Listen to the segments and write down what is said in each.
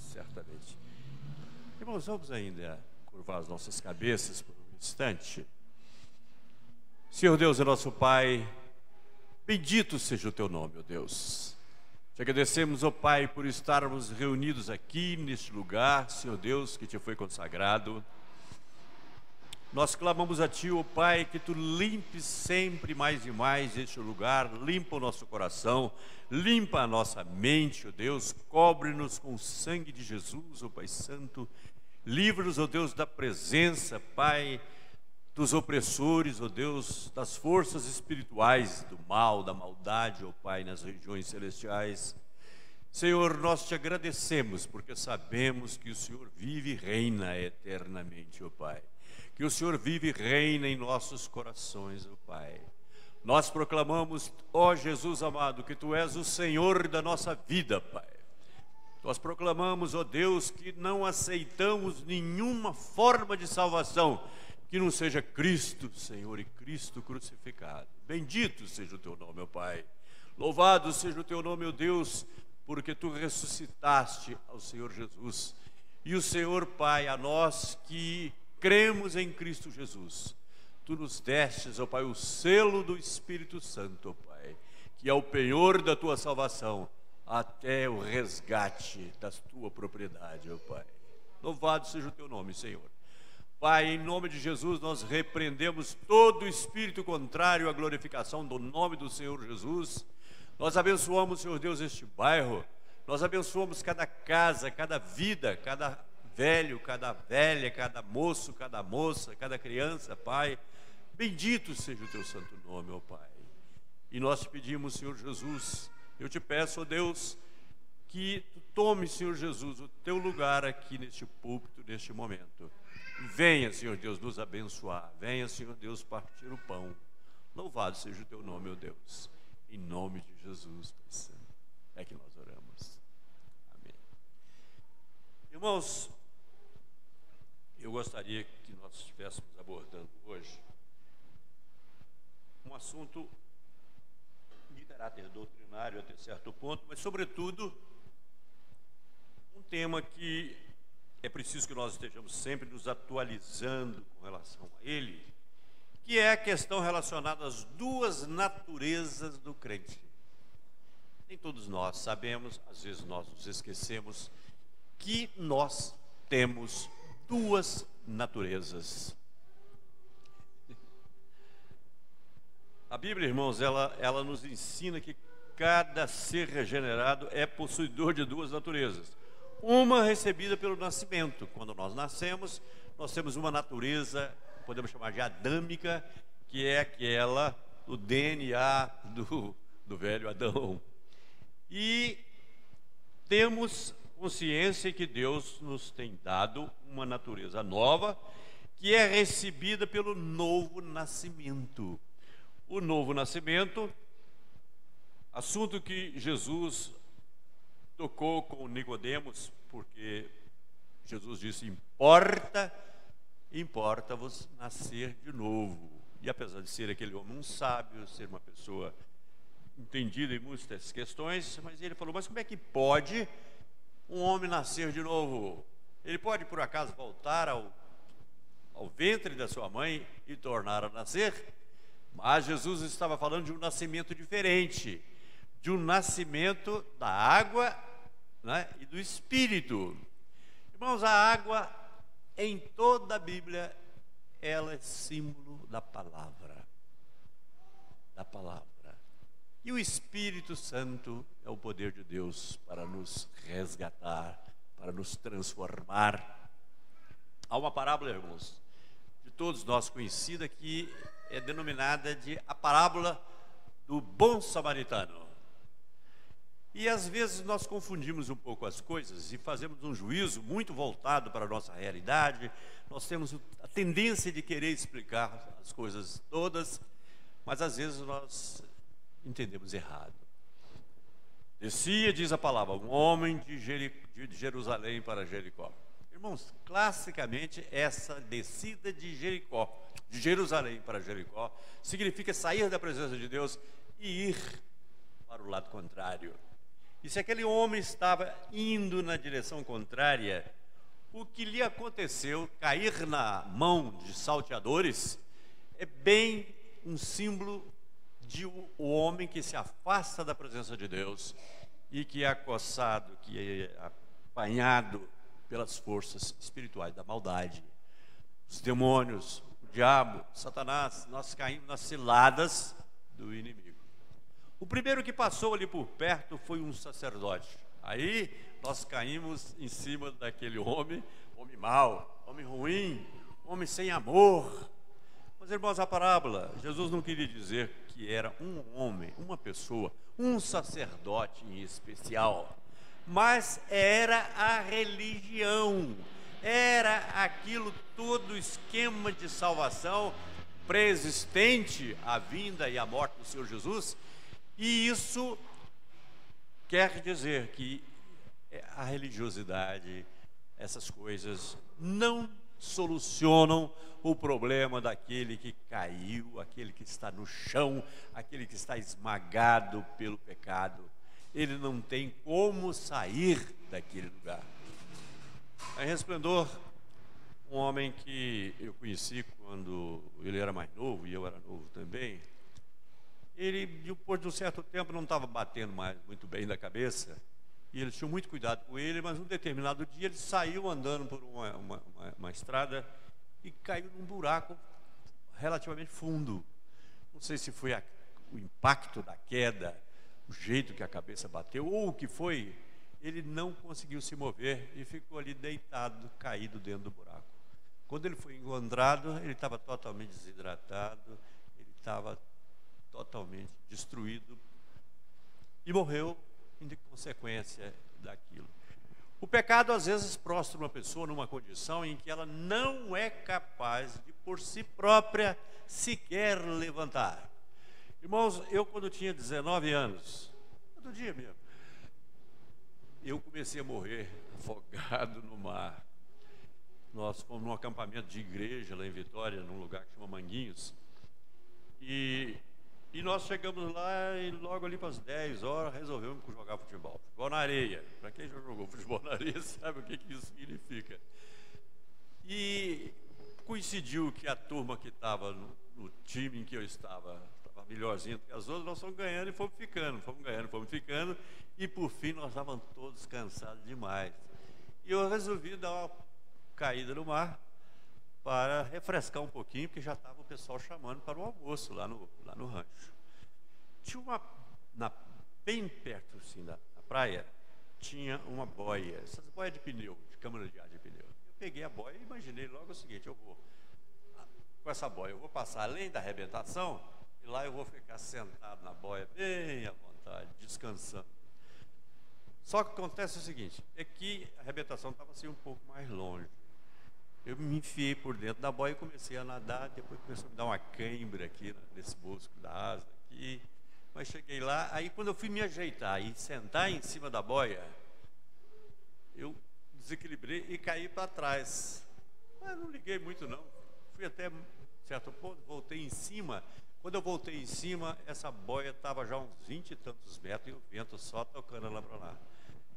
certamente. Irmãos, vamos ainda curvar as nossas cabeças por um instante. Senhor Deus e nosso Pai, bendito seja o Teu nome, ó Deus. Te agradecemos, ó Pai, por estarmos reunidos aqui neste lugar, Senhor Deus, que Te foi consagrado. Nós clamamos a Ti, ó Pai, que Tu limpes sempre mais e mais este lugar, limpa o nosso coração, limpa a nossa mente, ó Deus, cobre-nos com o sangue de Jesus, ó Pai Santo, livra-nos, ó Deus, da presença, Pai, dos opressores, ó Deus, das forças espirituais, do mal, da maldade, ó Pai, nas regiões celestiais. Senhor, nós Te agradecemos, porque sabemos que o Senhor vive e reina eternamente, ó Pai. Que o Senhor vive e reina em nossos corações, ó Pai. Nós proclamamos, ó Jesus amado, que Tu és o Senhor da nossa vida, Pai. Nós proclamamos, ó Deus, que não aceitamos nenhuma forma de salvação que não seja Cristo, Senhor, e Cristo crucificado. Bendito seja o Teu nome, ó Pai. Louvado seja o Teu nome, ó Deus, porque Tu ressuscitaste ao Senhor Jesus. E o Senhor, Pai, a nós que cremos em Cristo Jesus, Tu nos destes, ó Pai, o selo do Espírito Santo, ó Pai, que é o penhor da Tua salvação, até o resgate da Tua propriedade, ó Pai. Louvado seja o Teu nome, Senhor. Pai, em nome de Jesus, nós repreendemos todo espírito contrário à glorificação do nome do Senhor Jesus. Nós abençoamos, Senhor Deus, este bairro. Nós abençoamos cada casa, cada vida, cada velho, cada velha, cada moço, cada moça, cada criança, Pai. Bendito seja o Teu santo nome, ó Pai. E nós te pedimos, Senhor Jesus, eu te peço, ó Deus, que Tu tome, Senhor Jesus, o Teu lugar aqui neste púlpito, neste momento. Venha, Senhor Deus, nos abençoar. Venha, Senhor Deus, partir o pão. Louvado seja o Teu nome, ó Deus. Em nome de Jesus, Pai Santo, é que nós oramos. Amém. Irmãos, eu gostaria que nós estivéssemos abordando hoje um assunto de caráter doutrinário até certo ponto, mas, sobretudo, um tema que é preciso que nós estejamos sempre nos atualizando com relação a ele, que é a questão relacionada às duas naturezas do crente. Nem todos nós sabemos, às vezes nós nos esquecemos, que nós temos duas naturezas. A Bíblia, irmãos, ela nos ensina que cada ser regenerado é possuidor de duas naturezas. Uma recebida pelo nascimento. Quando nós nascemos, nós temos uma natureza, podemos chamar de adâmica, que é aquela do DNA do velho Adão. E temos consciência que Deus nos tem dado uma natureza nova, que é recebida pelo novo nascimento. O novo nascimento, assunto que Jesus tocou com Nicodemos, porque Jesus disse: importa-vos nascer de novo. E apesar de ser aquele homem um sábio, ser uma pessoa entendida em muitas questões, mas ele falou: mas como é que pode um homem nascer de novo? Ele pode, por acaso, voltar ao ventre da sua mãe e tornar a nascer? Mas Jesus estava falando de um nascimento diferente, de um nascimento da água, né, e do Espírito. Irmãos, a água em toda a Bíblia, ela é símbolo da palavra. E o Espírito Santo é o poder de Deus para nos resgatar, para nos transformar. Há uma parábola, irmãos, de todos nós conhecida, que é denominada de a parábola do bom samaritano. E às vezes nós confundimos um pouco as coisas e fazemos um juízo muito voltado para a nossa realidade. Nós temos a tendência de querer explicar as coisas todas, mas às vezes nós entendemos errado. Descia, diz a palavra, um homem de Jerusalém para Jericó. Irmãos, classicamente essa descida de Jerusalém para Jericó, significa sair da presença de Deus e ir para o lado contrário. E se aquele homem estava indo na direção contrária, o que lhe aconteceu, cair na mão de salteadores, é bem um símbolo de o homem que se afasta da presença de Deus e que é acossado, que é apanhado pelas forças espirituais da maldade. Os demônios, o diabo, Satanás, nós caímos nas ciladas do inimigo. O primeiro que passou ali por perto foi um sacerdote. Aí nós caímos em cima daquele homem, homem mau, homem ruim, homem sem amor. Mas, irmãos, a parábola, Jesus não queria dizer que era um homem, uma pessoa, um sacerdote em especial, mas era a religião, era aquilo, todo o esquema de salvação pré-existente à vinda e à morte do Senhor Jesus. E isso quer dizer que a religiosidade, essas coisas, não solucionam o problema daquele que caiu, aquele que está no chão, aquele que está esmagado pelo pecado. Ele não tem como sair daquele lugar. Em Resplendor, um homem que eu conheci quando ele era mais novo e eu era novo também, ele, depois de um certo tempo, não estava batendo mais muito bem da cabeça, e eles tinham muito cuidado com ele, mas um determinado dia ele saiu andando por uma estrada e caiu num buraco relativamente fundo. Não sei se foi o impacto da queda, o jeito que a cabeça bateu, ou o que foi, ele não conseguiu se mover e ficou ali deitado, caído dentro do buraco. Quando ele foi encontrado, ele estava totalmente desidratado, ele estava totalmente destruído e morreu em consequência daquilo. O pecado às vezes prostra uma pessoa numa condição em que ela não é capaz de por si própria sequer levantar. Irmãos, eu quando tinha 19 anos, todo dia mesmo, eu comecei a morrer afogado no mar. Nós fomos num acampamento de igreja lá em Vitória, num lugar que chama Manguinhos, e nós chegamos lá e logo ali para as 10 horas resolvemos jogar futebol. Futebol na areia. Para quem já jogou futebol na areia sabe o que isso significa. E coincidiu que a turma que estava no time em que eu estava melhorzinho do que as outras, nós fomos ganhando e fomos ficando, e por fim nós estávamos todos cansados demais. E eu resolvi dar uma caída no mar para refrescar um pouquinho, porque já estava o pessoal chamando para o almoço lá no rancho. Tinha bem perto assim da praia, tinha uma boia, essas boias de pneu, de câmara de ar de pneu. Eu peguei a boia e imaginei logo o seguinte: com essa boia eu vou passar além da arrebentação, e lá eu vou ficar sentado na boia, bem à vontade, descansando. Só que acontece o seguinte, é que a arrebentação estava assim um pouco mais longe. Eu me enfiei por dentro da boia e comecei a nadar, depois começou a me dar uma cãibra aqui nesse músculo da asa aqui. Mas cheguei lá, aí quando eu fui me ajeitar e sentar em cima da boia, eu desequilibrei e caí para trás. Mas não liguei muito não, fui até certo ponto, voltei em cima. Quando eu voltei em cima, essa boia estava já uns 20 e tantos metros e o vento só tocando ela para lá.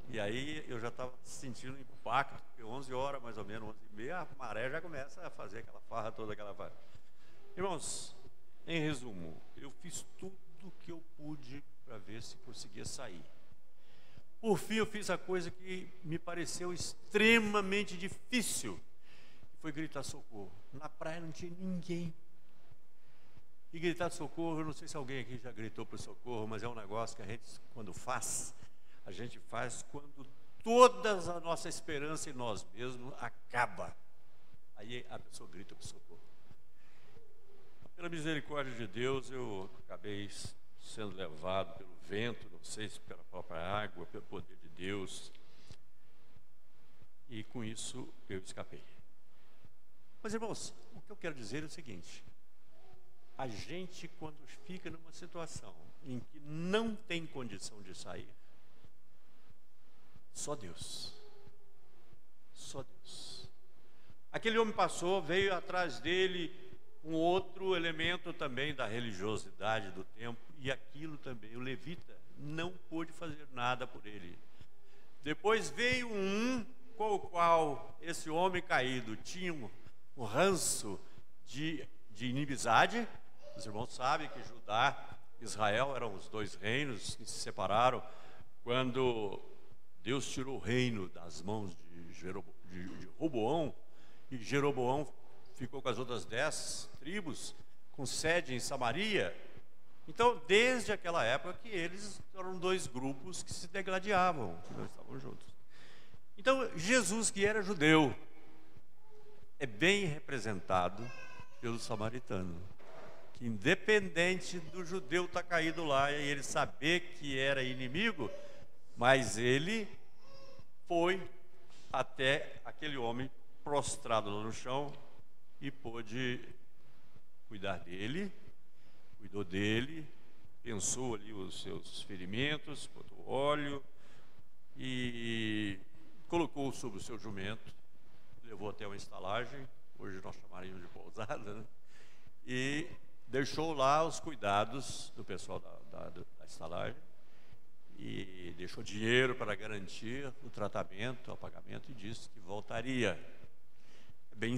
E aí eu já estava sentindo impacto, porque 11 horas mais ou menos, 11h30, a maré já começa a fazer aquela farra toda, aquela farra. Irmãos, em resumo, eu fiz tudo o que eu pude para ver se conseguia sair. Por fim, eu fiz a coisa que me pareceu extremamente difícil, foi gritar socorro. Na praia não tinha ninguém. E gritar socorro, eu não sei se alguém aqui já gritou por socorro, mas é um negócio que a gente, quando faz, a gente faz quando toda a nossa esperança em nós mesmos acaba. Aí a pessoa grita por socorro. Pela misericórdia de Deus, eu acabei sendo levado pelo vento, não sei se pela própria água, pelo poder de Deus. E com isso eu escapei. Mas, irmãos, o que eu quero dizer é o seguinte: a gente, quando fica numa situação em que não tem condição de sair, só Deus. Só Deus. Aquele homem passou, veio atrás dele um outro elemento também da religiosidade do tempo, e aquilo também, o levita, não pôde fazer nada por ele. Depois veio um com o qual esse homem caído tinha um ranço de inimizade. Os irmãos sabem que Judá e Israel eram os dois reinos que se separaram quando Deus tirou o reino das mãos de Roboão, e Jeroboão ficou com as outras 10 tribos, com sede em Samaria. Então, desde aquela época que eles eram dois grupos que se degladiavam, que não estavam juntos. Então, Jesus, que era judeu, é bem representado pelo samaritano, que independente do judeu estar caído lá e ele saber que era inimigo, mas ele foi até aquele homem prostrado lá no chão e pôde cuidar dele, cuidou dele, pensou ali os seus ferimentos, botou óleo e colocou sobre o seu jumento, levou até uma estalagem, hoje nós chamaríamos de pousada, né? E deixou lá os cuidados do pessoal da estalagem e deixou dinheiro para garantir o tratamento, o pagamento, e disse que voltaria. Bem,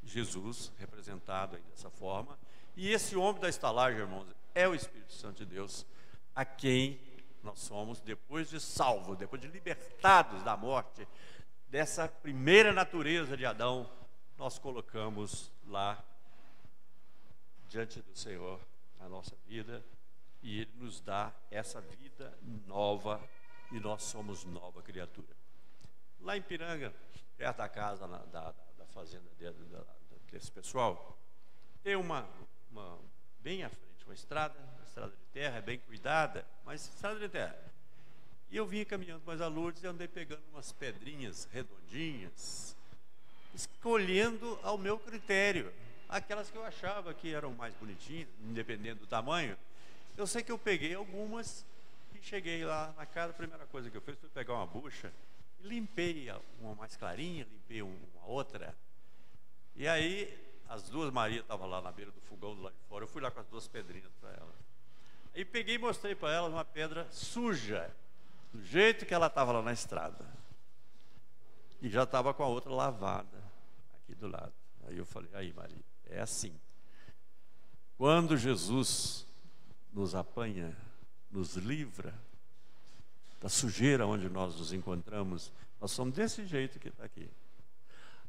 Jesus representado aí dessa forma. E esse homem da estalagem, irmãos, é o Espírito Santo de Deus, a quem nós somos, depois de salvos, depois de libertados da morte, dessa primeira natureza de Adão, nós colocamos lá diante do Senhor a nossa vida, e Ele nos dá essa vida nova, e nós somos nova criatura. Lá em Piranga, perto da casa da fazenda desse pessoal, tem uma bem à frente, uma estrada de terra, bem cuidada, mas estrada de terra. E eu vim caminhando mais a Lourdes e andei pegando umas pedrinhas redondinhas, escolhendo ao meu critério, aquelas que eu achava que eram mais bonitinhas, independente do tamanho. Eu sei que eu peguei algumas e cheguei lá na casa, a primeira coisa que eu fiz foi pegar uma bucha e limpei uma mais clarinha, limpei uma outra. E aí as duas Marias estavam lá na beira do fogão do lado de fora, eu fui lá com as duas pedrinhas para elas. Aí peguei e mostrei para elas uma pedra suja, do jeito que ela estava lá na estrada. E já estava com a outra lavada, aqui do lado. Aí eu falei, aí Maria, é assim. Quando Jesus nos apanha, nos livra da sujeira onde nós nos encontramos, nós somos desse jeito que está aqui.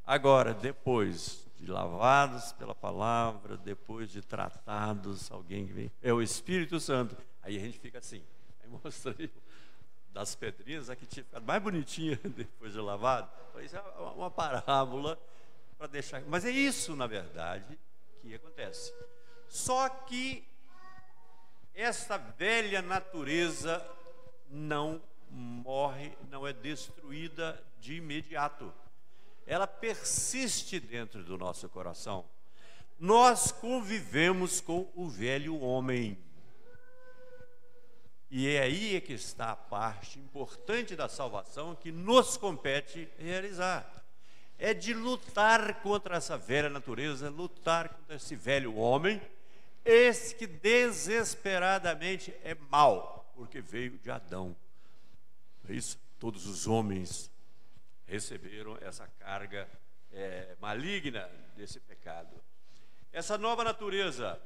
Agora, depois de lavados pela palavra, depois de tratados, alguém que vem, é o Espírito Santo, aí a gente fica assim. Aí mostrei das pedrinhas, a que tinha ficado mais bonitinha depois de lavado. Isso é uma parábola para deixar. Mas é isso, na verdade, que acontece. Só que essa velha natureza não morre, não é destruída de imediato. Ela persiste dentro do nosso coração. Nós convivemos com o velho homem. E é aí que está a parte importante da salvação que nos compete realizar. É de lutar contra essa velha natureza, lutar contra esse velho homem, esse que desesperadamente é mau, porque veio de Adão. É isso? Todos os homens receberam essa carga maligna desse pecado. Essa nova natureza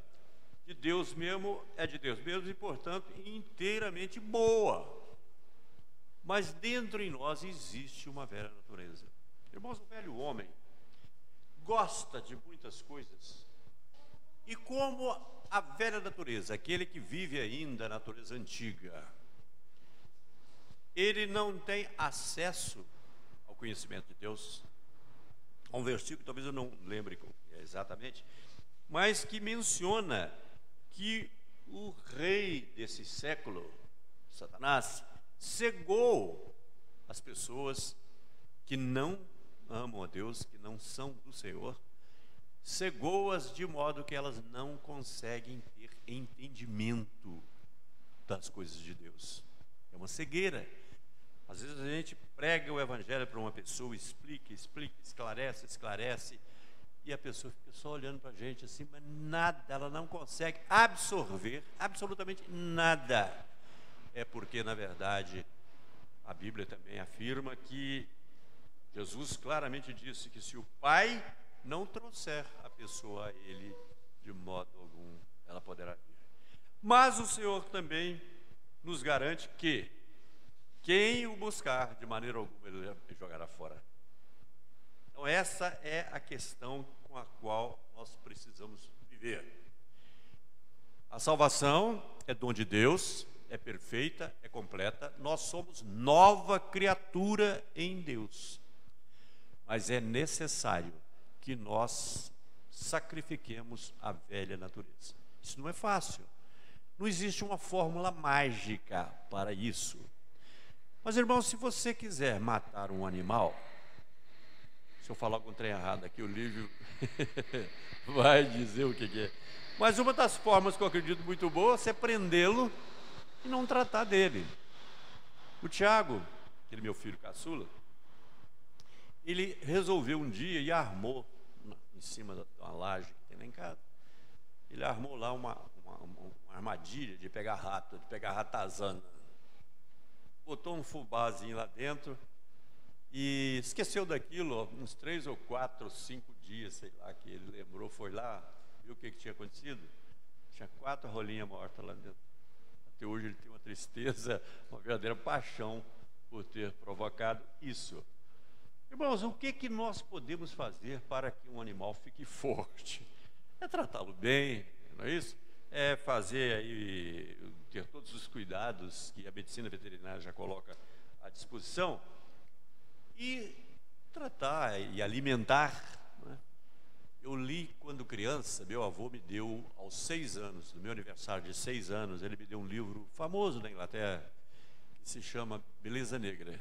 de Deus mesmo é de Deus mesmo e, portanto, inteiramente boa. Mas dentro em nós existe uma velha natureza. Irmãos, o velho homem gosta de muitas coisas. E como a velha natureza, aquele que vive ainda a natureza antiga, ele não tem acesso ao conhecimento de Deus. Há um versículo, talvez eu não lembre exatamente, mas que menciona que o rei desse século, Satanás, cegou as pessoas que não amam a Deus, que não são do Senhor, cegou-as de modo que elas não conseguem ter entendimento das coisas de Deus. É uma cegueira. Às vezes a gente prega o evangelho para uma pessoa, explica, esclarece, e a pessoa fica só olhando para a gente assim, mas nada, ela não consegue absorver absolutamente nada. é porque, na verdade, a Bíblia também afirma que Jesus claramente disse que se o Pai não trouxer a pessoa a Ele, de modo algum ela poderá vir. Mas o Senhor também nos garante que quem o buscar, de maneira alguma ele jogará fora. Então essa é a questão com a qual nós precisamos viver. A salvação é dom de Deus, é perfeita, é completa. Nós somos nova criatura em Deus. Mas é necessário que nós sacrifiquemos a velha natureza. Isso não é fácil. Não existe uma fórmula mágica para isso. Mas, irmão, se você quiser matar um animal, se eu falar algum trem errado aqui, o Lívio vai dizer o que é. Mas uma das formas que eu acredito muito boa é prendê-lo e não tratar dele. O Tiago, aquele meu filho caçula, ele resolveu um dia e armou em cima de uma laje que tem lá em casa. Ele armou lá uma armadilha de pegar rato, de pegar ratazana. Botou um fubazinho lá dentro e esqueceu daquilo, uns 3 ou 4 ou 5 dias, sei lá, que ele lembrou, foi lá, viu o que tinha acontecido? Tinha 4 rolinhas mortas lá dentro. Até hoje ele tem uma tristeza, uma verdadeira paixão por ter provocado isso. Irmãos, o que nós podemos fazer para que um animal fique forte? É tratá-lo bem, não é isso? É fazer aí, ter todos os cuidados que a medicina veterinária já coloca à disposição e tratar e alimentar, né? Eu li quando criança, meu avô me deu aos 6 anos, no meu aniversário de 6 anos, ele me deu um livro famoso na Inglaterra que se chama Beleza Negra.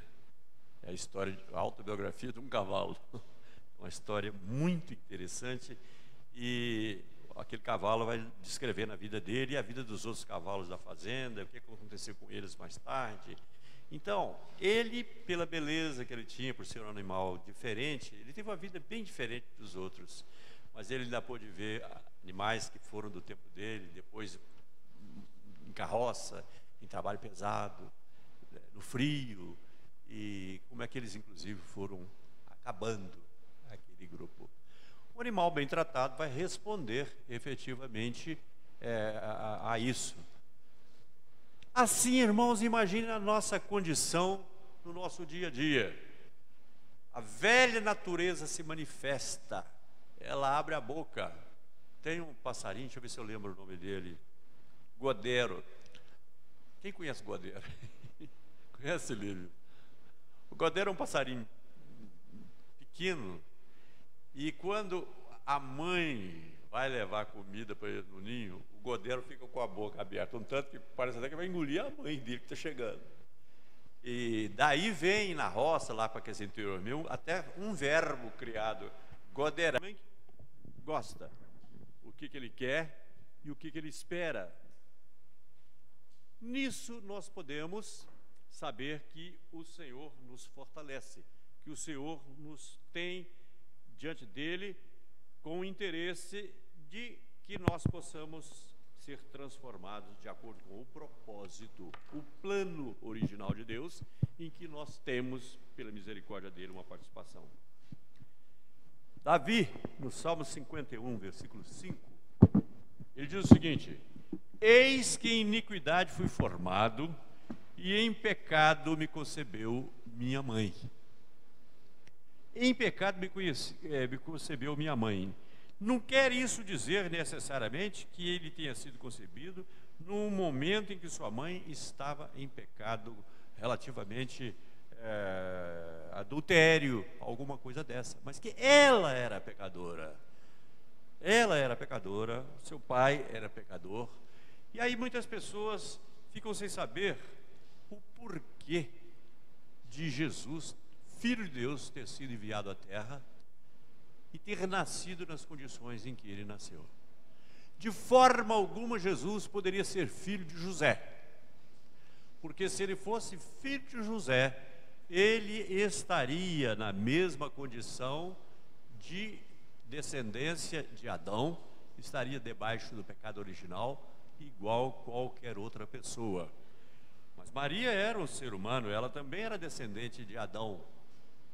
É a história, a autobiografia de um cavalo. Uma história muito interessante e aquele cavalo vai descrever na vida dele e a vida dos outros cavalos da fazenda, o que aconteceu com eles mais tarde. Então, ele, pela beleza que ele tinha, por ser um animal diferente, ele teve uma vida bem diferente dos outros. Mas ele ainda pôde ver animais que foram do tempo dele, depois em carroça, em trabalho pesado, no frio, e como é que eles, inclusive, foram acabando aquele grupo. O animal bem tratado vai responder efetivamente a isso. Assim, irmãos, imagine a nossa condição no nosso dia a dia. A velha natureza se manifesta, ela abre a boca. Tem um passarinho, deixa eu ver se eu lembro o nome dele, godero. Quem conhece godero? Conhece, Lívio? O godero é um passarinho pequeno. E quando a mãe vai levar comida para ele no ninho, o godero fica com a boca aberta, um tanto que parece até que vai engolir a mãe dele que está chegando. E daí vem na roça, lá para aquele interior meu, até um verbo criado, goderar. A mãe gosta o que ele quer e o que ele espera. Nisso nós podemos saber que o Senhor nos fortalece, que o Senhor nos tem diante dele com o interesse de que nós possamos ser transformados de acordo com o propósito, o plano original de Deus, em que nós temos, pela misericórdia dele, uma participação. Davi, no Salmo 51, versículo 5, ele diz o seguinte: eis que em iniquidade fui formado, e em pecado me concebeu minha mãe. Em pecado me concebeu minha mãe. Não quer isso dizer necessariamente que ele tenha sido concebido num momento em que sua mãe estava em pecado relativamente adultério, alguma coisa dessa, mas que ela era pecadora. Ela era pecadora, seu pai era pecador. E aí muitas pessoas ficam sem saber o porquê de Jesus, Filho de Deus, ter sido enviado à terra e ter nascido nas condições em que ele nasceu. De forma alguma Jesus poderia ser filho de José, porque se ele fosse filho de José, ele estaria na mesma condição de descendência de Adão, estaria debaixo do pecado original, igual qualquer outra pessoa. Mas Maria era um ser humano, ela também era descendente de Adão.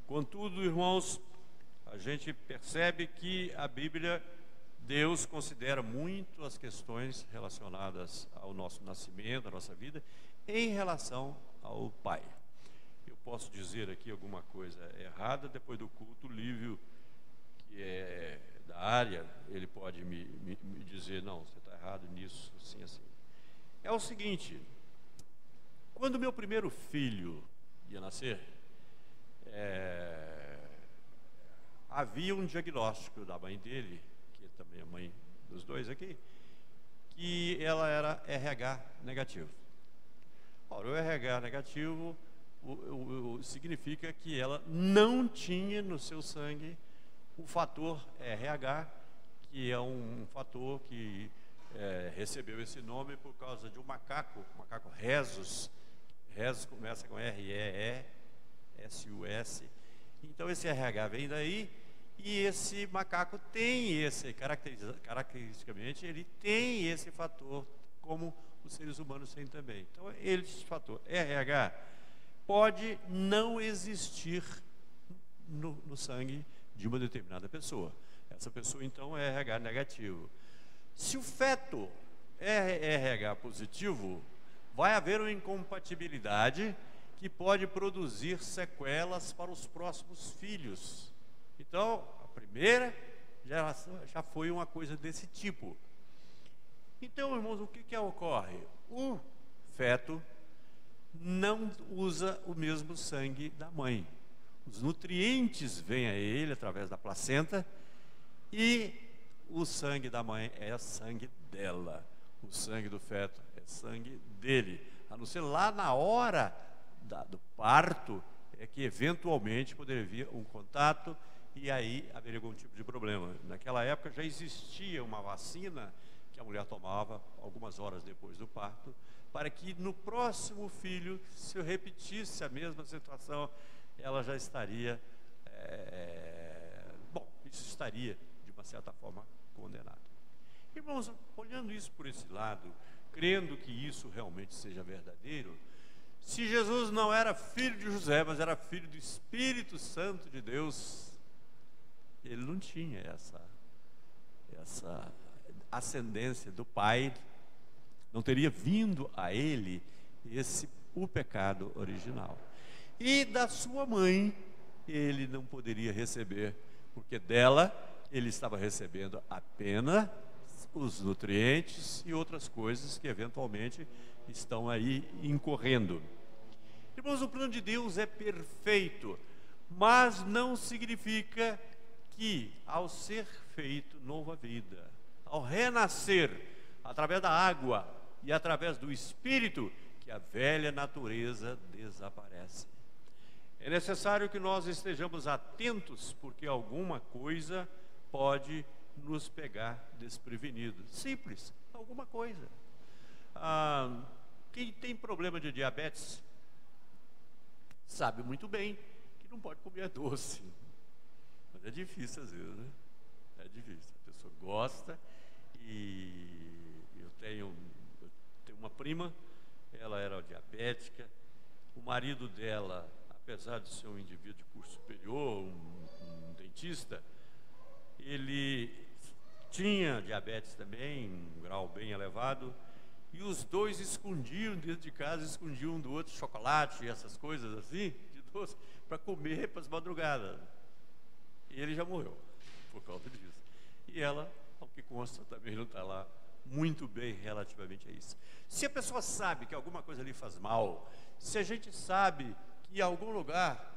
Contudo, irmãos, a gente percebe que a Bíblia, Deus considera muito as questões relacionadas ao nosso nascimento, à nossa vida, em relação ao Pai. Eu posso dizer aqui alguma coisa errada, depois do culto, o Lívio, que é da área, ele pode me dizer, não, você está errado nisso, assim, assim. É o seguinte, quando meu primeiro filho ia nascer, havia um diagnóstico da mãe dele, que também é mãe dos dois aqui, que ela era RH negativo. Ora, o RH negativo significa que ela não tinha no seu sangue o fator RH, que é um fator que recebeu esse nome por causa de um macaco, o macaco Rhesus. Rhesus começa com R-E-E-S-U-S. Então esse RH vem daí, e esse macaco tem esse, caracteristicamente, ele tem esse fator, como os seres humanos têm também. Então esse fator RH pode não existir no sangue de uma determinada pessoa. Essa pessoa então é RH negativo. Se o feto é RH positivo, vai haver uma incompatibilidade que pode produzir sequelas para os próximos filhos. Então, a primeira geração já foi uma coisa desse tipo. Então, irmãos, o que ocorre? O feto não usa o mesmo sangue da mãe. Os nutrientes vêm a ele através da placenta, e o sangue da mãe é sangue dela. O sangue do feto é sangue dele. A não ser lá na hora do parto, é que eventualmente poderia vir um contato, e aí haveria algum tipo de problema. Naquela época já existia uma vacina que a mulher tomava algumas horas depois do parto, para que no próximo filho, se repetisse a mesma situação, ela já estaria, isso estaria, de uma certa forma, condenado. Irmãos, olhando isso por esse lado, crendo que isso realmente seja verdadeiro, se Jesus não era filho de José, mas era filho do Espírito Santo de Deus, ele não tinha essa ascendência do Pai, não teria vindo a ele o pecado original. E da sua mãe, ele não poderia receber, porque dela ele estava recebendo apenas os nutrientes e outras coisas que eventualmente estão aí incorrendo. Irmãos, o plano de Deus é perfeito, mas não significa que, ao ser feito nova vida, ao renascer através da água e através do Espírito, que a velha natureza desaparece. É necessário que nós estejamos atentos, porque alguma coisa pode nos pegar desprevenidos. Simples, alguma coisa. Quem tem problema de diabetes sabe muito bem que não pode comer doce. Mas é difícil às vezes, né? É difícil. A pessoa gosta, e eu tenho uma prima, ela era diabética, o marido dela, apesar de ser um indivíduo de curso superior, um dentista, ele tinha diabetes também, um grau bem elevado, e os dois escondiam dentro de casa, escondiam um do outro chocolate e essas coisas assim, de doce, para comer para as madrugadas. E ele já morreu por causa disso. E ela, ao que consta, também não está lá muito bem relativamente a isso. Se a pessoa sabe que alguma coisa lhe faz mal, se a gente sabe que em algum lugar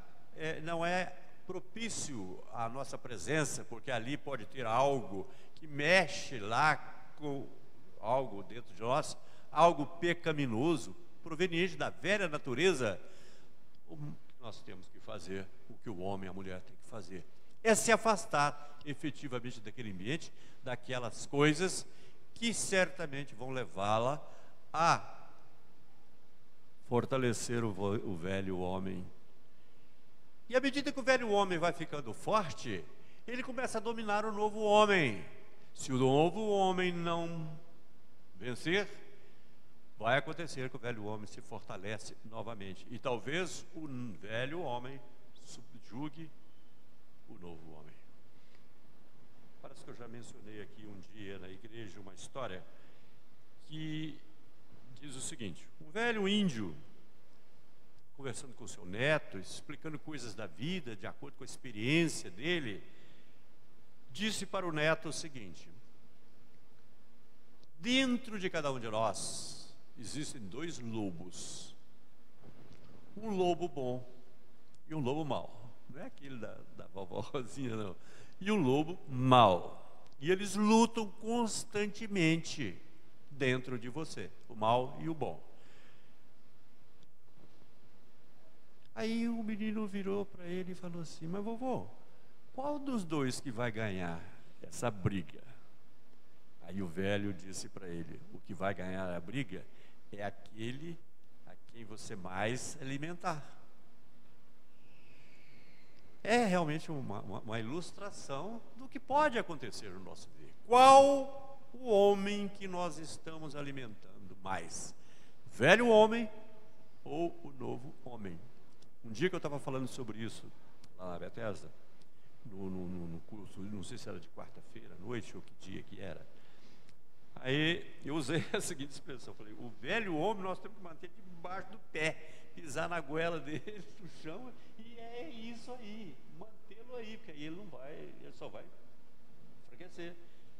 não é propício à nossa presença, porque ali pode ter algo que mexe lá com algo dentro de nós, algo pecaminoso, proveniente da velha natureza, o que nós temos que fazer, o que o homem e a mulher têm que fazer, é se afastar efetivamente daquele ambiente, daquelas coisas que certamente vão levá-la a fortalecer o velho homem. E à medida que o velho homem vai ficando forte, ele começa a dominar o novo homem. Se o novo homem não vencer, vai acontecer que o velho homem se fortalece novamente. E talvez o velho homem subjugue o novo homem. Parece que eu já mencionei aqui um dia na igreja uma história que diz o seguinte: um velho índio, conversando com seu neto, explicando coisas da vida, de acordo com a experiência dele, disse para o neto o seguinte: dentro de cada um de nós existem dois lobos, um lobo bom e um lobo mau. Não é aquele da vovó Rosinha, não. E um lobo mau. E eles lutam constantemente dentro de você, o mal e o bom. Aí o menino virou para ele e falou assim: mas vovô, qual dos dois que vai ganhar essa briga? Aí o velho disse para ele: o que vai ganhar a briga é aquele a quem você mais alimentar. É realmente uma ilustração do que pode acontecer no nosso dia. Qual o homem que nós estamos alimentando mais? Velho homem ou o novo homem? Um dia que eu estava falando sobre isso lá na Bethesda, no curso, não sei se era de quarta-feira à noite ou que dia que era. Aí eu usei a seguinte expressão: falei, o velho homem nós temos que manter debaixo do pé, pisar na goela dele, no chão, e é isso aí, mantê-lo aí, porque aí ele não vai, ele só vai enfraquecer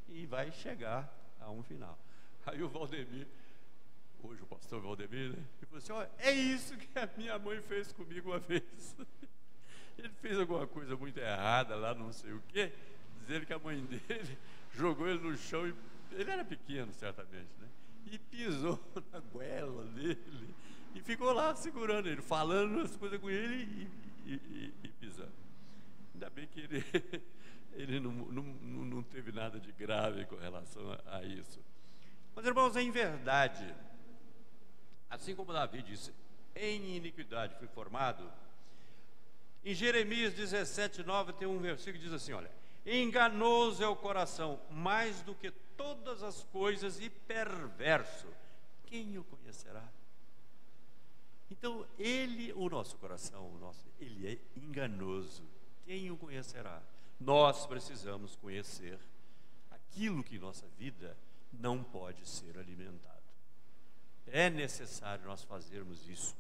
e vai chegar a um final. Aí o Valdemir, hoje o pastor Valdemir, né, ele falou assim: olha, é isso que a minha mãe fez comigo uma vez. Ele fez alguma coisa muito errada lá, não sei o quê, dizendo que a mãe dele jogou ele no chão, e ele era pequeno certamente, né? E pisou na goela dele e ficou lá segurando ele, falando as coisas com ele e pisando. Ainda bem que ele não teve nada de grave com relação a isso. Mas, irmãos, em verdade, assim como Davi disse, em iniquidade fui formado, em Jeremias 17:9 tem um versículo que diz assim: olha, enganoso é o coração mais do que todas as coisas e perverso, quem o conhecerá? Então o nosso coração, ele é enganoso, quem o conhecerá? Nós precisamos conhecer aquilo que em nossa vida não pode ser alimentado. É necessário nós fazermos isso.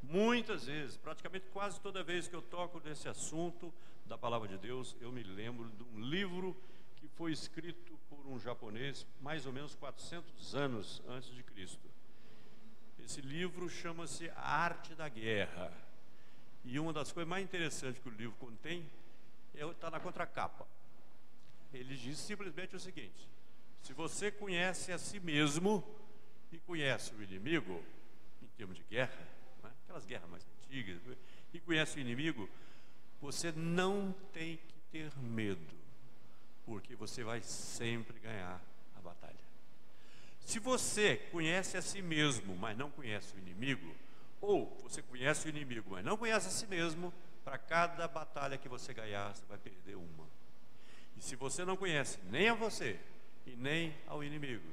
Muitas vezes, praticamente quase toda vez que eu toco nesse assunto da palavra de Deus, eu me lembro de um livro que foi escrito por um japonês mais ou menos 400 anos antes de Cristo. Esse livro chama-se A Arte da Guerra. E uma das coisas mais interessantes que o livro contém está na contracapa. Ele diz simplesmente o seguinte: se você conhece a si mesmo e conhece o inimigo, em termos de guerra, aquelas guerras mais antigas, e conhece o inimigo, você não tem que ter medo, porque você vai sempre ganhar a batalha. Se você conhece a si mesmo, mas não conhece o inimigo, ou você conhece o inimigo, mas não conhece a si mesmo, para cada batalha que você ganhar, você vai perder uma. E se você não conhece nem a você e nem ao inimigo,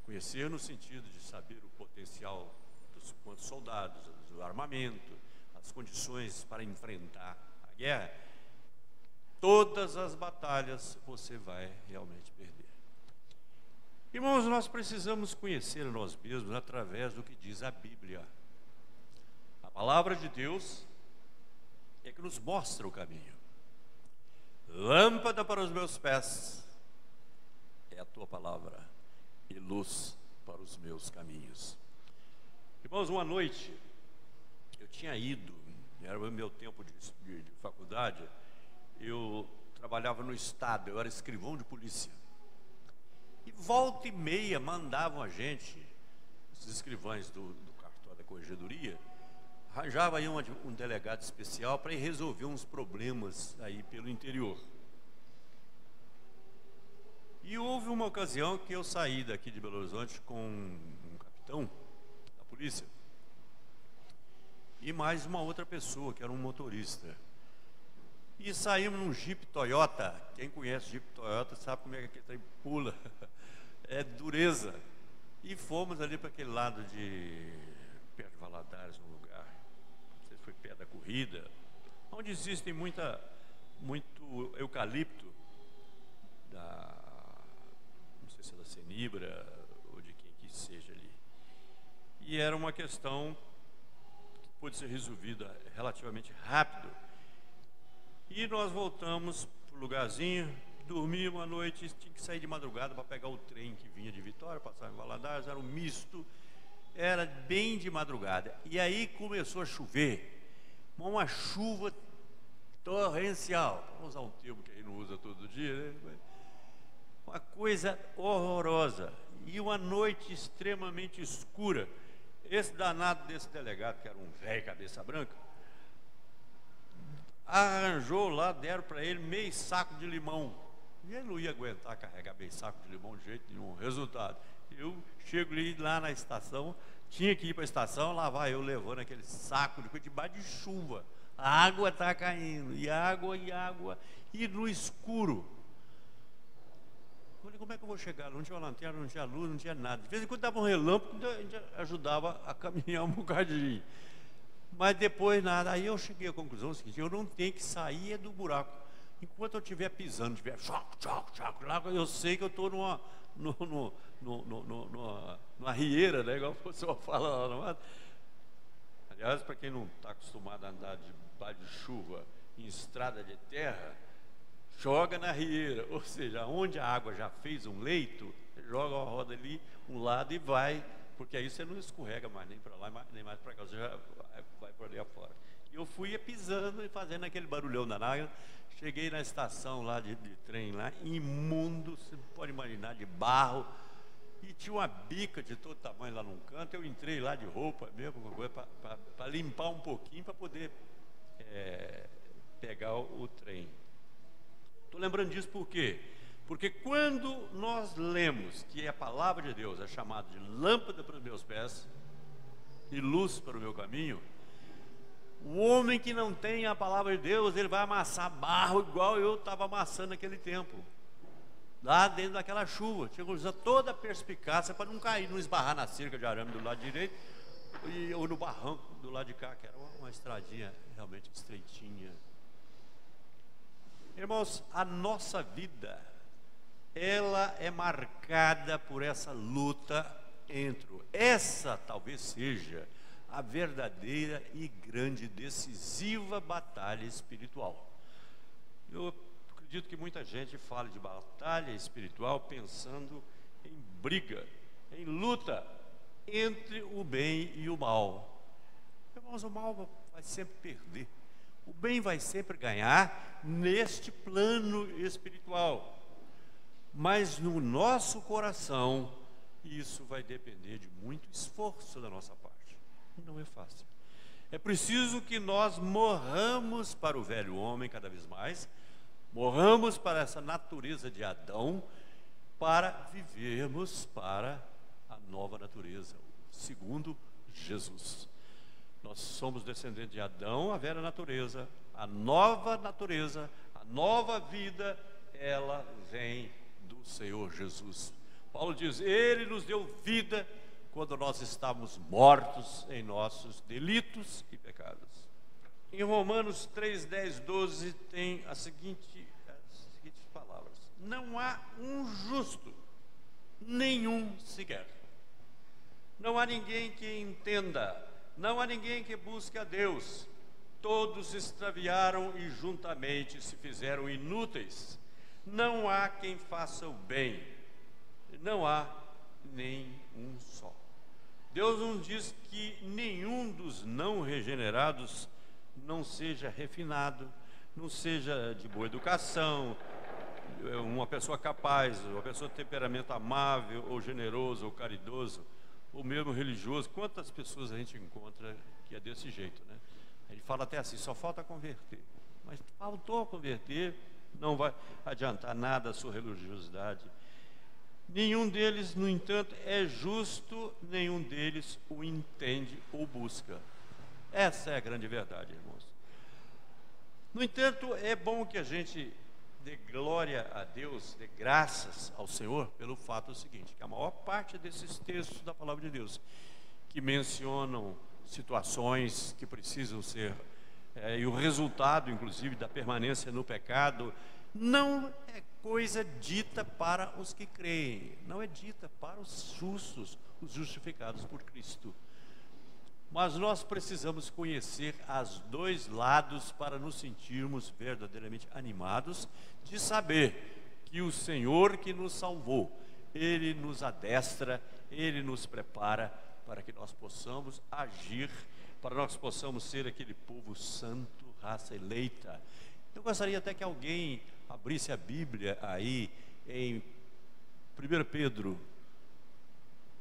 conhecer no sentido de saber o potencial dos quantos soldados, do armamento, as condições para enfrentar a guerra, todas as batalhas você vai realmente perder. Irmãos, nós precisamos conhecer a nós mesmos através do que diz a Bíblia. A palavra de Deus é que nos mostra o caminho. Lâmpada para os meus pés é a tua palavra e luz para os meus caminhos. Irmãos, uma noite eu tinha ido, era o meu tempo de faculdade, eu trabalhava no estado, eu era escrivão de polícia. E volta e meia mandavam a gente, os escrivães do cartório da corregedoria, arranjava aí um delegado especial para ir resolver uns problemas aí pelo interior. E houve uma ocasião que eu saí daqui de Belo Horizonte com um capitão da polícia e mais uma outra pessoa, que era um motorista. E saímos num Jeep Toyota. Quem conhece Jeep Toyota sabe como é que aquele trem pula. É dureza. E fomos ali para aquele lado de perto de Valadares, um lugar, não sei se foi perto da corrida, onde existem muito eucalipto, não sei se é da Senibra ou de quem que seja ali. E era uma questão que pôde ser resolvida relativamente rápido. E nós voltamos para o lugarzinho, dormimos à noite, tinha que sair de madrugada para pegar o trem que vinha de Vitória, passar em Valadares, era um misto, era bem de madrugada. E aí começou a chover, uma chuva torrencial, vamos usar um termo que a gente não usa todo dia, né? Uma coisa horrorosa, e uma noite extremamente escura. Esse danado desse delegado, que era um velho cabeça branca, arranjou lá, deram para ele meio saco de limão. E ele não ia aguentar carregar meio saco de limão de jeito nenhum. Resultado, eu chego lá na estação, tinha que ir para a estação, lá vai eu levando aquele saco debaixo de chuva. A água está caindo, e água, e no escuro. Eu falei, como é que eu vou chegar? Não tinha uma lanterna, não tinha luz, não tinha nada. De vez em quando dava um relâmpago, a gente ajudava a caminhar um bocadinho. Mas depois nada. Aí eu cheguei à conclusão seguinte: eu não tenho que sair do buraco. Enquanto eu estiver pisando, estiver choque, lá eu sei que eu estou numa rieira, né? Igual o pessoal fala lá no mato. Aliás, para quem não está acostumado a andar debaixo de chuva em estrada de terra, joga na rieira, ou seja, onde a água já fez um leito, joga a roda ali, um lado e vai, porque aí você não escorrega mais nem para lá, nem mais para cá, você já vai por ali afora. E eu fui pisando e fazendo aquele barulhão danado. Cheguei na estação lá de trem, lá, imundo, você pode imaginar, de barro, e tinha uma bica de todo tamanho lá num canto. Eu entrei lá de roupa mesmo, para limpar um pouquinho, para poder pegar o trem. Estou lembrando disso por quê? Porque quando nós lemos que a palavra de Deus é chamada de lâmpada para os meus pés e luz para o meu caminho, o homem que não tem a palavra de Deus, ele vai amassar barro igual eu estava amassando naquele tempo, lá dentro daquela chuva. Tinha que usar toda a perspicácia para não cair, não esbarrar na cerca de arame do lado direito ou no barranco do lado de cá, que era uma estradinha realmente estreitinha. Irmãos, a nossa vida, ela é marcada por essa luta essa talvez seja a verdadeira e grande, decisiva batalha espiritual. Eu acredito que muita gente fala de batalha espiritual pensando em briga, em luta entre o bem e o mal. Irmãos, o mal vai sempre perder, o bem vai sempre ganhar neste plano espiritual. Mas no nosso coração, isso vai depender de muito esforço da nossa parte. Não é fácil. É preciso que nós morramos para o velho homem cada vez mais, morramos para essa natureza de Adão, para vivermos para a nova natureza, segundo Jesus. Nós somos descendentes de Adão, a velha natureza, a nova vida, ela vem do Senhor Jesus. Paulo diz: Ele nos deu vida quando nós estávamos mortos em nossos delitos e pecados. Em Romanos 3, 10, 12 tem as seguintes palavras: não há um justo, nenhum sequer. Não há ninguém que entenda, não há ninguém que busque a Deus. Todos se extraviaram e juntamente se fizeram inúteis. Não há quem faça o bem, não há nem um só. Deus nos diz que nenhum dos não regenerados não seja refinado, não seja de boa educação, uma pessoa capaz, uma pessoa de temperamento amável, ou generoso, ou caridoso, ou mesmo religioso. Quantas pessoas a gente encontra que é desse jeito, né? A gente fala até assim: só falta converter. Mas faltou converter, não vai adiantar nada a sua religiosidade. Nenhum deles, no entanto, é justo, nenhum deles o entende ou busca. Essa é a grande verdade, irmãos. No entanto, é bom que a gente dê glória a Deus, dê graças ao Senhor pelo fato seguinte, que a maior parte desses textos da palavra de Deus que mencionam situações que precisam ser, e o resultado, inclusive, da permanência no pecado, não é coisa dita para os que creem, não é dita para os justos, os justificados por Cristo. Mas nós precisamos conhecer os dois lados para nos sentirmos verdadeiramente animados de saber que o Senhor que nos salvou, Ele nos adestra, Ele nos prepara para que nós possamos agir, para nós possamos ser aquele povo santo, raça eleita. Eu gostaria até que alguém abrisse a Bíblia aí em 1 Pedro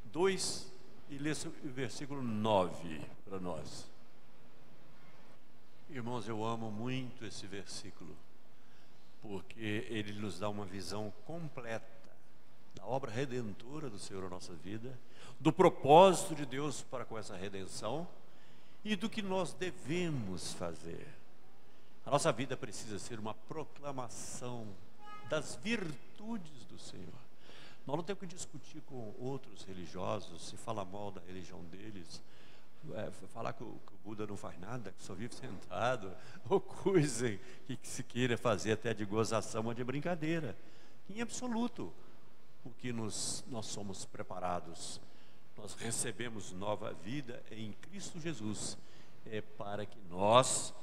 2 e lesse o versículo 9 para nós. Irmãos, eu amo muito esse versículo, porque ele nos dá uma visão completa da obra redentora do Senhor na nossa vida, do propósito de Deus para com essa redenção e do que nós devemos fazer. A nossa vida precisa ser uma proclamação das virtudes do Senhor. Nós não temos que discutir com outros religiosos se fala mal da religião deles, falar que o Buda não faz nada, que só vive sentado, ou coisa que se queira fazer até de gozação ou de brincadeira. Em absoluto, o que nós somos preparados, nós recebemos nova vida em Cristo Jesus, para que nós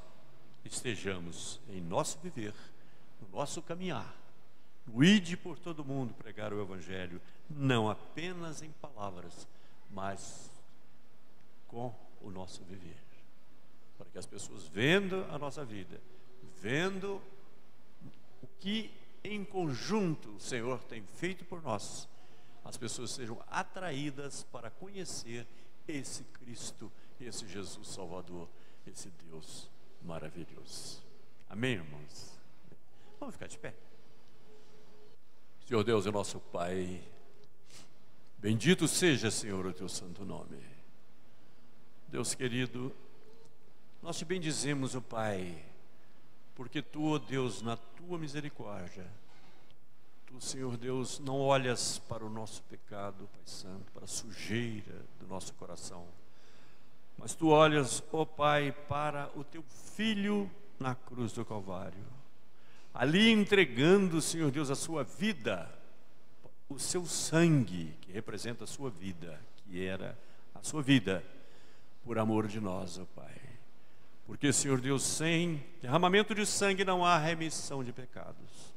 estejamos em nosso viver, no nosso caminhar, no ide por todo mundo pregar o Evangelho, não apenas em palavras, mas com o nosso viver, para que as pessoas vendo a nossa vida, vendo o que em conjunto o Senhor tem feito por nós, as pessoas sejam atraídas para conhecer esse Cristo, esse Jesus Salvador, esse Deus maravilhoso. Amém, irmãos? Vamos ficar de pé. Senhor Deus é nosso Pai, bendito seja, Senhor, o teu santo nome. Deus querido, nós te bendizemos, ó Pai, porque tu, ó Deus, na tua misericórdia, tu, Senhor Deus, não olhas para o nosso pecado, Pai Santo, para a sujeira do nosso coração, mas tu olhas, ó Pai, para o teu Filho na cruz do Calvário, ali entregando, Senhor Deus, a sua vida, o seu sangue, que representa a sua vida, que era a sua vida, por amor de nós, ó Pai. Porque, Senhor Deus, sem derramamento de sangue não há remissão de pecados.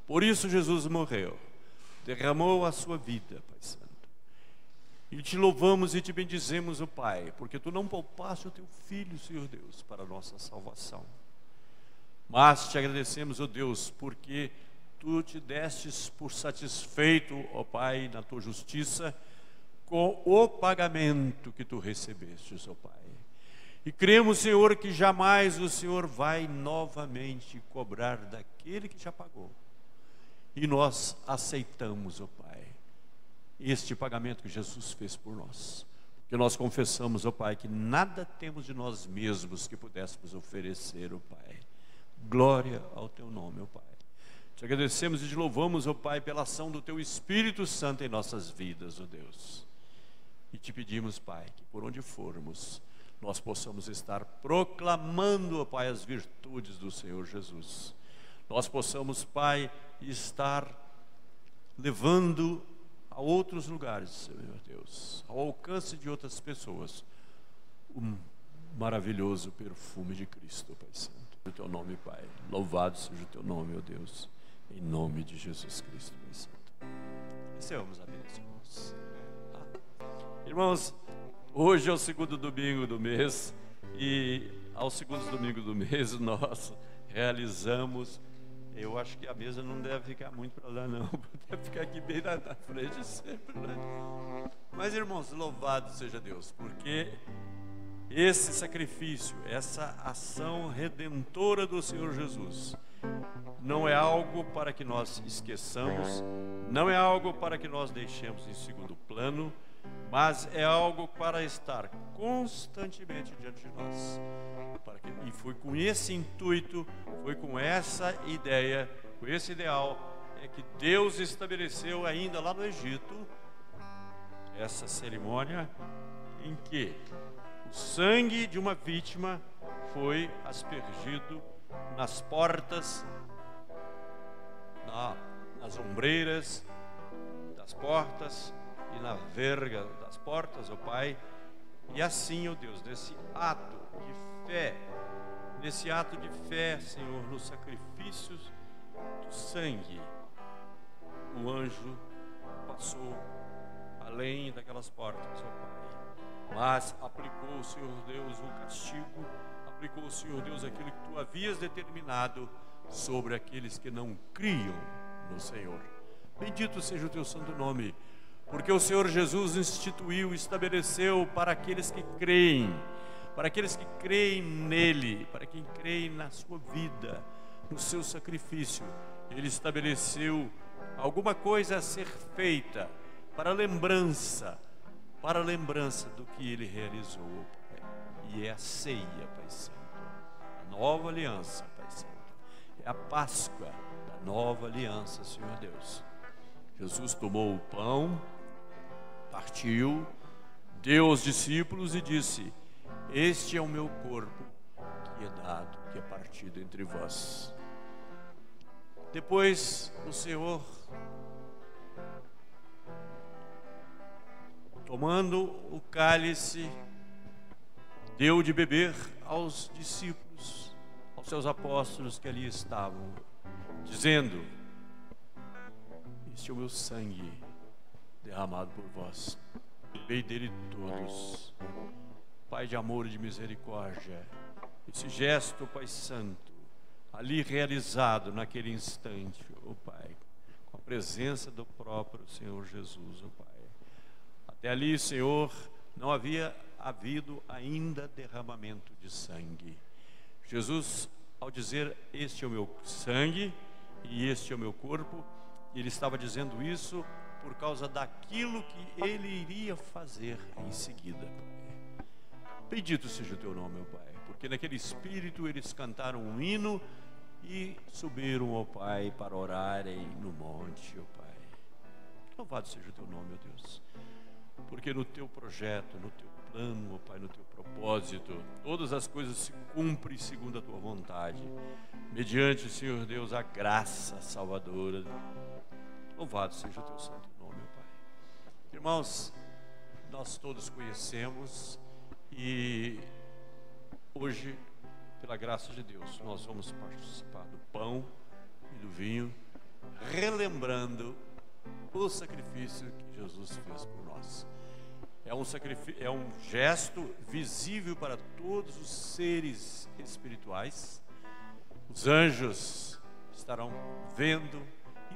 Por isso Jesus morreu, derramou a sua vida, Pai Santo. E te louvamos e te bendizemos, ó Pai, porque tu não poupaste o teu Filho, Senhor Deus, para a nossa salvação. Mas te agradecemos, ó Deus, porque tu te destes por satisfeito, ó Pai, na tua justiça, com o pagamento que tu recebestes, ó Pai. E cremos, Senhor, que jamais o Senhor vai novamente cobrar daquele que já pagou. E nós aceitamos, ó Pai, este pagamento que Jesus fez por nós. Porque nós confessamos, ó Pai, que nada temos de nós mesmos que pudéssemos oferecer, ó Pai. Glória ao teu nome, ó Pai. Te agradecemos e te louvamos, ó Pai, pela ação do teu Espírito Santo em nossas vidas, ó Deus. E te pedimos, Pai, que por onde formos, nós possamos estar proclamando, ó Pai, as virtudes do Senhor Jesus. Nós possamos, Pai, estar levando a outros lugares, Senhor Deus, ao alcance de outras pessoas, o maravilhoso perfume de Cristo, Pai Santo. O teu nome, Pai, louvado seja o teu nome, ó Deus, em nome de Jesus Cristo, Pai Santo. Recebamos a bênção, irmãos. Irmãos, hoje é o segundo domingo do mês e aos segundos domingos do mês nós realizamos, eu acho que a mesa não deve ficar muito para lá não, deve ficar aqui bem na frente sempre, né? Mas, irmãos, louvado seja Deus, porque esse sacrifício, essa ação redentora do Senhor Jesus, não é algo para que nós esqueçamos, não é algo para que nós deixemos em segundo plano, mas é algo para estar constantemente diante de nós. E foi com esse intuito, foi com essa ideia, bíblico. Esse ideal é que Deus estabeleceu ainda lá no Egito essa cerimônia em que o sangue de uma vítima foi aspergido nas portas, nas ombreiras das portas e na verga das portas, ó Pai. E assim, ó Deus, nesse ato de fé, Senhor, nos sacrifícios do sangue, o anjo passou além daquelas portas, ó Pai. Mas aplicou, Senhor Deus, um castigo, aplicou, Senhor Deus, aquilo que Tu havias determinado sobre aqueles que não criam no Senhor. Bendito seja o Teu santo nome, porque o Senhor Jesus instituiu, estabeleceu para aqueles que creem nele, para quem crê na sua vida, no seu sacrifício. Ele estabeleceu alguma coisa a ser feita para lembrança do que ele realizou, Pai. E é a ceia, Pai Santo, a nova aliança, Pai Santo, é a Páscoa da nova aliança, Senhor Deus. Jesus tomou o pão, partiu, deu aos discípulos e disse: este é o meu corpo que é dado, que é partido entre vós. Depois o Senhor, tomando o cálice, deu de beber aos discípulos, aos seus apóstolos que ali estavam, dizendo: este é o meu sangue derramado por vós, bebei dele todos. Pai de amor e de misericórdia, esse gesto, Pai Santo, ali realizado naquele instante, ó Pai, com a presença do próprio Senhor Jesus, ó Pai. Até ali, Senhor, não havia havido ainda derramamento de sangue. Jesus, ao dizer: este é o meu sangue e este é o meu corpo, ele estava dizendo isso por causa daquilo que ele iria fazer em seguida. Bendito seja o Teu nome, ó Pai, porque naquele espírito eles cantaram um hino e subiram, ó Pai, para orarem no monte, ó Pai. Louvado seja o Teu nome, ó Deus, porque no Teu projeto, no Teu plano, ó Pai, no Teu propósito, todas as coisas se cumprem segundo a Tua vontade, mediante, Senhor Deus, a graça salvadora. Louvado seja o Teu santo nome, ó Pai. Irmãos, nós todos conhecemos, e hoje, pela graça de Deus, nós vamos participar do pão e do vinho, relembrando o sacrifício que Jesus fez por nós. É um gesto visível para todos os seres espirituais. Os anjos estarão vendo.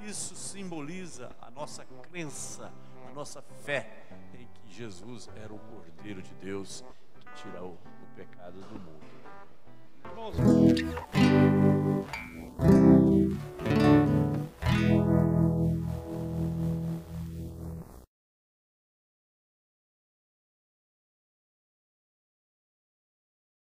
Isso simboliza a nossa crença, a nossa fé em que Jesus era o Cordeiro de Deus que tirou o pecado do mundo. Irmãos,